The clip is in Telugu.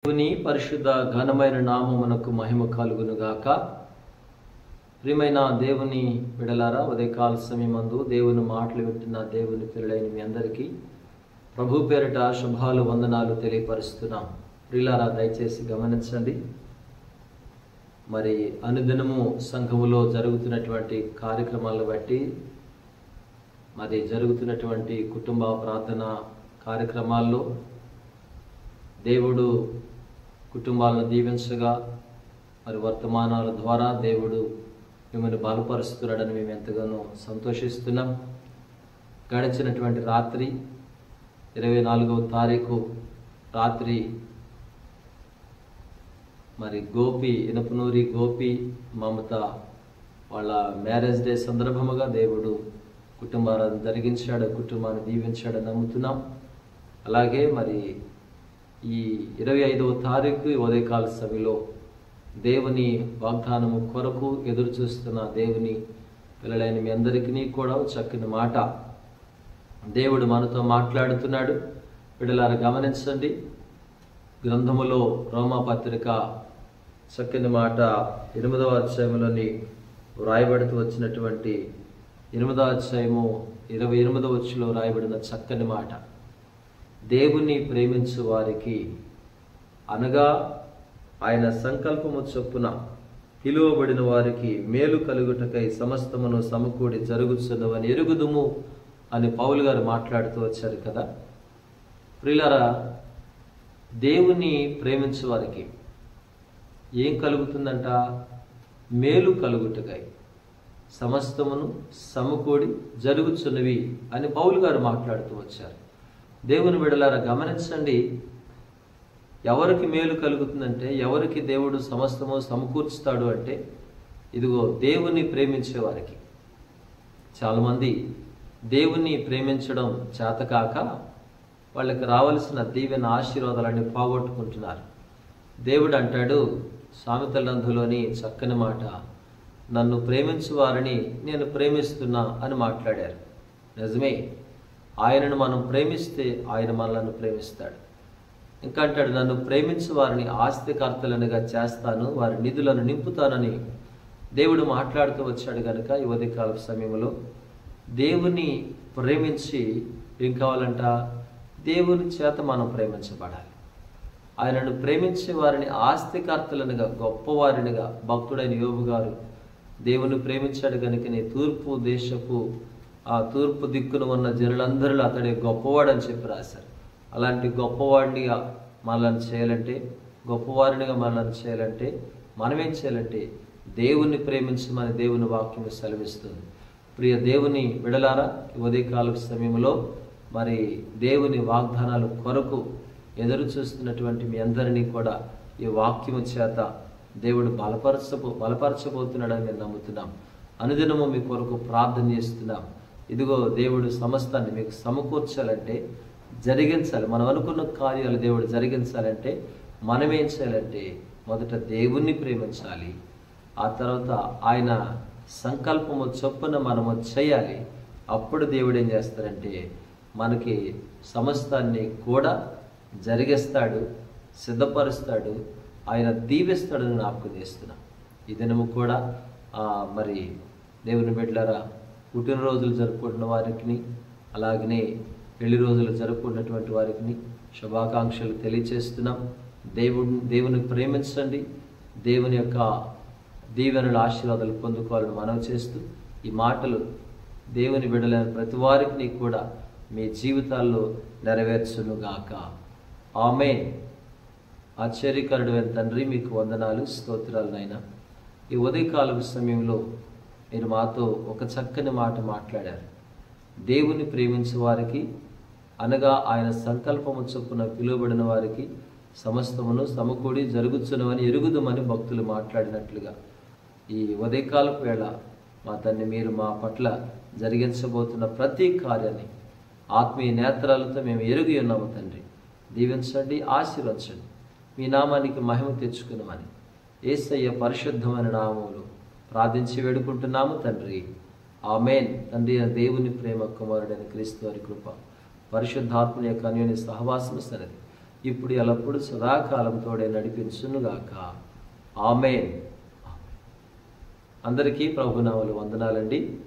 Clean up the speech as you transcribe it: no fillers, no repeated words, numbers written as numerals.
దేవుని పరిశుద్ధ ఘనమైన నామమునకు మహిమ కలుగును గాక. ప్రియమైన దేవుని బిడలారా, ఉదయకాల సమయమందు దేవుని మాటలు వింటున్న దేవుని పిల్లలైన మీ అందరికీ ప్రభు పేరిట శుభాలు వందనాలు తెలియపరుస్తున్నాం. ప్రియులారా, దయచేసి గమనించండి. మరి అనుదినము సంఘములో జరుగుతున్నటువంటి కార్యక్రమాలను బట్టి, మరి జరుగుతున్నటువంటి కుటుంబ ప్రార్థన కార్యక్రమాల్లో దేవుడు కుటుంబాలను దీవించగా, మరి వర్తమానాల ద్వారా దేవుడు మిమ్మల్ని బలపరుస్తున్నాడని మేము ఎంతగానో సంతోషిస్తున్నాం. గడిచినటువంటి రాత్రి 24వ తారీఖు రాత్రి మరి ఇనపనూరి గోపి మమత వాళ్ళ మ్యారేజ్ డే సందర్భముగా దేవుడు కుటుంబాలను జరిగించాడు, కుటుంబాన్ని దీవించాడని నమ్ముతున్నాం. అలాగే మరి ఈ 25వ తారీఖు ఉదయకాల సభలో దేవుని వాగ్దానము కొరకు ఎదురు చూస్తున్న దేవుని పిల్లలైన మీ అందరికీ కూడా చక్కని మాట దేవుడు మనతో మాట్లాడుతున్నాడు. పిల్లలారా, గమనించండి. గ్రంథములో రోమాపత్రిక చక్కని మాట 8వ అధ్యాయంలోని వ్రాయబడుతూ వచ్చినటువంటి 8వ అధ్యాయము 28వ వచనంలో వ్రాయబడిన చక్కని మాట, దేవుని ప్రేమించు వారికి అనగా ఆయన సంకల్పము చొప్పున పిలువబడిన వారికి మేలు కలుగుటకై సమస్తమును సమకూడి జరుగుతున్నవని ఎరుగుదుము అని పౌలు గారు మాట్లాడుతూ వచ్చారు కదా. ప్రియులారా, దేవుని ప్రేమించు వారికి ఏం కలుగుతుందంట? మేలు కలుగుటకై సమస్తమును సమకూడి జరుగుతున్నవి అని పౌలు గారు మాట్లాడుతూ వచ్చారు. దేవుని బిడ్డలారా, గమనించండి. ఎవరికి మేలు కలుగుతుందంటే, ఎవరికి దేవుడు సమస్తము సమకూర్చుతాడు అంటే, ఇదిగో దేవుని ప్రేమించే వారికి. చాలామంది దేవుని ప్రేమించడం చేతకాక వాళ్ళకి రావలసిన దీవెన ఆశీర్వాదాలన్నీ పోగొట్టుకుంటున్నారు. దేవుడు అంటాడు సామెతల గ్రంథంలోని చక్కని మాట, నన్ను ప్రేమించు వారిని నేను ప్రేమిస్తున్నా అని మాట్లాడారు. నిజమే, ఆయనను మనం ప్రేమిస్తే ఆయన మనలను ప్రేమిస్తాడు. ఇంకా అంటాడు, నన్ను ప్రేమించు వారిని ఆస్తికర్తలనుగా చేస్తాను, వారి నిధులను నింపుతానని దేవుడు మాట్లాడుతూ వచ్చాడు. కనుక ఈ ఉదయకాల సమయంలో దేవుని ప్రేమించి ఏం కావాలంట? దేవుని చేత మనం ప్రేమించబడాలి. ఆయనను ప్రేమించే వారిని ఆస్తికర్తలనుగా, గొప్పవారినిగా భక్తుడైన యోబు గారు దేవుని ప్రేమించాడు కనుకనే ఆ తూర్పు దిక్కున ఉన్న జనులందరిలో అతడే గొప్పవాడని చెప్పి రాశారు. అలాంటి గొప్పవాడినిగా మనల్ని చేయాలంటే, గొప్పవారినిగా మనల్ని చేయాలంటే మనమేం చేయాలంటే దేవుణ్ణి ప్రేమించమని దేవుని వాక్యం సెలవిస్తుంది. ప్రియ దేవుని విడలారా, ఉదయకాల సమయంలో మరి దేవుని వాగ్దానాల కొరకు ఎదురు చూస్తున్నటువంటి మీ అందరినీ కూడా ఈ వాక్యము చేత దేవుడు బలపరచబోతున్నాడని మేము నమ్ముతున్నాం. అనుదినము మీ కొరకు ప్రార్థన చేస్తున్నాం. ఇదిగో దేవుడు సమస్తాన్ని మీకు సమకూర్చాలంటే, జరిగించాలి. మనం అనుకున్న కార్యాలు దేవుడు జరిగించాలంటే మనం ఏం చేయాలంటే, మొదట దేవుణ్ణి ప్రేమించాలి. ఆ తర్వాత ఆయన సంకల్పము చొప్పున మనము చేయాలి. అప్పుడు దేవుడు ఏం చేస్తాడంటే మనకి సమస్తాన్ని కూడా జరిగిస్తాడు, సిద్ధపరుస్తాడు, ఆయన దీవిస్తాడని జ్ఞాపకం చేస్తున్నాం. ఈ దినము కూడా మరి దేవుని బిడ్డలారా, పుట్టినరోజులు జరుపుకుంటున్న వారికి, అలాగనే పెళ్లి రోజులు జరుపుకున్నటువంటి వారికి శుభాకాంక్షలు తెలియచేస్తున్నాం. దేవుని ప్రేమించండి, దేవుని యొక్క దీవెనల ఆశీర్వాదాలు పొందుకోవాలని మనవి చేస్తూ, ఈ మాటలు దేవుని బిడ్డలైన ప్రతి వారికి కూడా మీ జీవితాల్లో నెరవేర్చునుగాక. ఆమేన్. ఆశ్చర్యకరుడైన తండ్రి, మీకు వందనాలు, స్తోత్రాలు నాయనా. ఈ ఉదయకాల సమయంలో మీరు మాతో ఒక చక్కని మాట మాట్లాడారు. దేవుని ప్రేమించే వారికి అనగా ఆయన సంకల్పము చొప్పున పిలువబడిన వారికి సమస్తమును సమకూడి జరుగుతున్నవని ఎరుగుదమని భక్తులు మాట్లాడినట్లుగా ఈ ఉదయకాలపు వేళ మా తండ్రి, మీరు మా పట్ల జరిగించబోతున్న ప్రతి కార్యాన్ని ఆత్మీయ నేత్రాలతో మేము ఎరుగి ఉన్నాము తండ్రి. దీవించండి, ఆశీర్వదించండి. మీ నామానికి మహిమ తెచ్చుకున్నామని యేసయ్య పరిశుద్ధమైన నామములో ప్రార్థించి వేడుకుంటున్నాము తండ్రి. ఆమేన్. తండ్రి దేవుని ప్రేమ, కుమారుడైన క్రీస్తు వారి కృప, పరిశుద్ధాత్మ యొక్క అన్యోన్య సహవాసము సరది ఇప్పుడు ఎల్లప్పుడు సదాకాలం తోడే నడిపించునుగాక. ఆమేన్. అందరికీ ప్రభునామములు వందనాలండి.